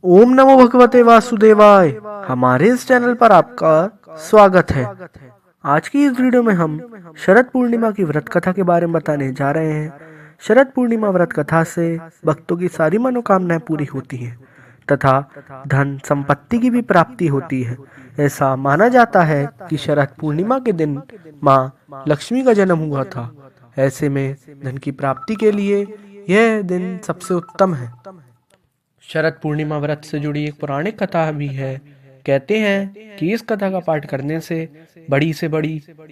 ओम नमो भगवते वासुदेवाय। हमारे इस चैनल पर आपका स्वागत है। आज की इस वीडियो में हम शरद पूर्णिमा की व्रत कथा के बारे में बताने जा रहे हैं। शरद पूर्णिमा व्रत कथा से भक्तों की सारी मनोकामनाएं पूरी होती हैं तथा धन संपत्ति की भी प्राप्ति होती है। ऐसा माना जाता है कि शरद पूर्णिमा के दिन माँ लक्ष्मी का जन्म हुआ था। ऐसे में धन की प्राप्ति के लिए यह दिन सबसे उत्तम है। शरद पूर्णिमा व्रत से जुड़ी एक पौराणिक कथा भी है। कहते हैं कि इस कथा का पाठ करने से बड़ी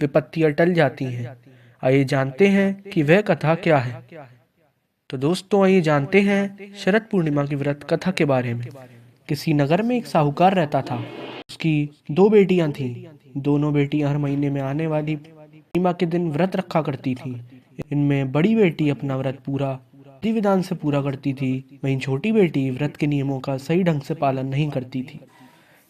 विपत्तियां टल जाती हैं। आइए जानते हैं कि वह कथा क्या है। तो दोस्तों आइए जानते हैं शरद पूर्णिमा की व्रत कथा के बारे में। किसी नगर में एक साहूकार रहता था। उसकी दो बेटियां थीं। दोनों बेटियां हर महीने में आने वाली पूर्णिमा के दिन व्रत रखा करती थीं। इनमें बड़ी बेटी अपना व्रत पूरा विधि विधान से पूरा करती थी, वहीं छोटी बेटी व्रत के नियमों का सही ढंग से पालन नहीं करती थी।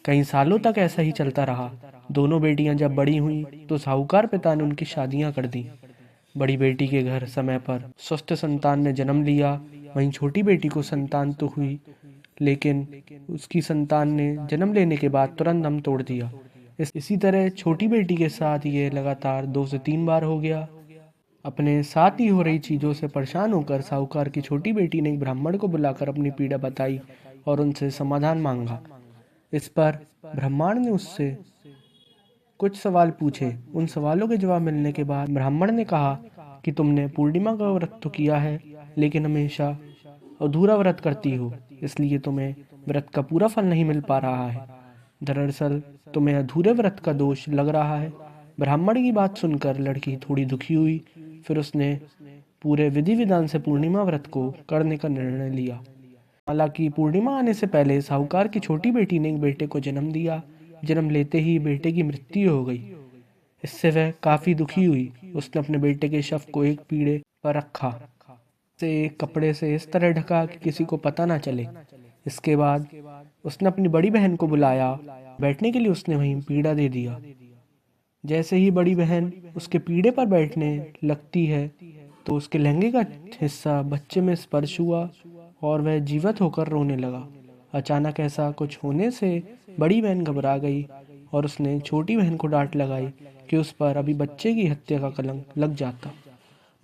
कई सालों तक ऐसा ही चलता रहा। दोनों बेटियां जब बड़ी हुईं तो साहूकार पिता ने उनकी शादियां कर दी। बड़ी बेटी के घर समय पर स्वस्थ संतान ने जन्म लिया। वहीं छोटी बेटी को संतान तो हुई, लेकिन उसकी संतान ने जन्म लेने के बाद तुरंत दम तोड़ दिया। इसी तरह छोटी बेटी के साथ ये लगातार 2 से 3 बार हो गया। अपने साथ ही हो रही चीजों से परेशान होकर साहूकार की छोटी बेटी ने एक ब्राह्मण को बुलाकर अपनी पीड़ा बताई और उनसे समाधान मांगा। इस पर ब्राह्मण ने उससे कुछ सवाल पूछे। उन सवालों के जवाब मिलने के बाद ब्राह्मण ने कहा कि तुमने पूर्णिमा का व्रत तो किया है, लेकिन हमेशा अधूरा व्रत करती हो, इसलिए तुम्हें व्रत का पूरा फल नहीं मिल पा रहा है। दरअसल तुम्हें अधूरे व्रत का दोष लग रहा है। ब्राह्मण की बात सुनकर लड़की थोड़ी दुखी हुई। फिर उसने पूरे विधि विधान से पूर्णिमा व्रत को करने का निर्णय लिया। हालांकि पूर्णिमा आने से पहले साहूकार की छोटी बेटी ने एक बेटे को जन्म दिया। जन्म लेते ही बेटे की मृत्यु हो गई। इससे वह काफी दुखी हुई। उसने अपने बेटे के शव को एक पीढ़े पर रखा, से एक कपड़े से इस तरह ढका कि किसी को पता ना चले। इसके बाद उसने अपनी बड़ी बहन को बुलाया। बैठने के लिए उसने वहीं पीढ़ा दे दिया। जैसे ही बड़ी बहन उसके पीढ़े पर बैठने लगती है तो उसके लहंगे का हिस्सा बच्चे में स्पर्श हुआ और वह जीवित होकर रोने लगा। अचानक ऐसा कुछ होने से बड़ी बहन घबरा गई और उसने छोटी बहन को डांट लगाई कि उस पर अभी बच्चे की हत्या का कलंक लग जाता।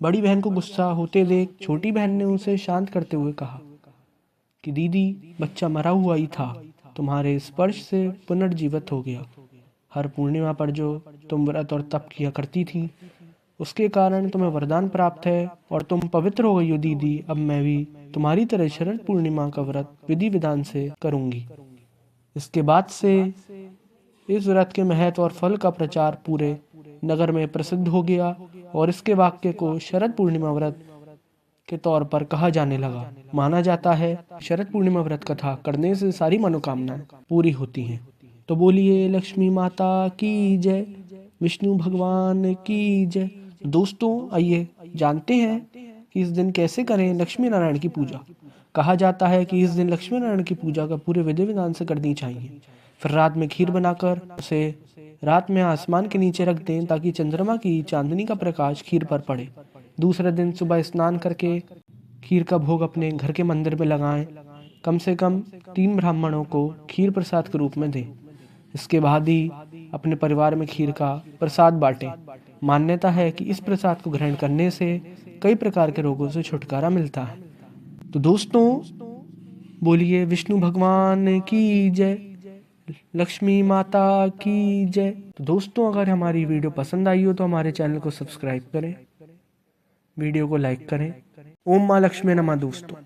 बड़ी बहन को गुस्सा होते देख छोटी बहन ने उसे शांत करते हुए कहा कि दीदी, बच्चा मरा हुआ ही था, तुम्हारे स्पर्श से पुनर्जीवित हो गया। हर पूर्णिमा पर जो तुम व्रत और तप किया करती थी, उसके कारण तुम्हें वरदान प्राप्त है और तुम पवित्र हो गई हो दीदी। अब मैं भी तुम्हारी तरह शरद पूर्णिमा का व्रत विधि विधान से करूंगी। इसके बाद से इस व्रत के महत्व और फल का प्रचार पूरे नगर में प्रसिद्ध हो गया और इसके वाक्य को शरद पूर्णिमा व्रत के तौर पर कहा जाने लगा। माना जाता है शरद पूर्णिमा व्रत कथा करने से सारी मनोकामनाएं पूरी होती हैं। तो बोलिए लक्ष्मी माता की जय, विष्णु भगवान की जय। दोस्तों आइए जानते हैं कि इस दिन कैसे करें लक्ष्मी नारायण की पूजा। कहा जाता है कि इस दिन लक्ष्मी नारायण की पूजा का पूरे विधि विधान से करनी चाहिए। फिर रात में खीर बनाकर उसे रात में आसमान के नीचे रख दें ताकि चंद्रमा की चांदनी का प्रकाश खीर पर पड़े। दूसरे दिन सुबह स्नान करके खीर का भोग अपने घर के मंदिर में लगाएं। कम से कम 3 ब्राह्मणों को खीर प्रसाद के रूप में दें। इसके बाद ही अपने परिवार में खीर का प्रसाद बांटें। मान्यता है कि इस प्रसाद को ग्रहण करने से कई प्रकार के रोगों से छुटकारा मिलता है। तो दोस्तों बोलिए विष्णु भगवान की जय, लक्ष्मी माता की जय। तो दोस्तों अगर हमारी वीडियो पसंद आई हो तो हमारे चैनल को सब्सक्राइब करें, वीडियो को लाइक करें। ओम माँ लक्ष्मी नमः दोस्तों।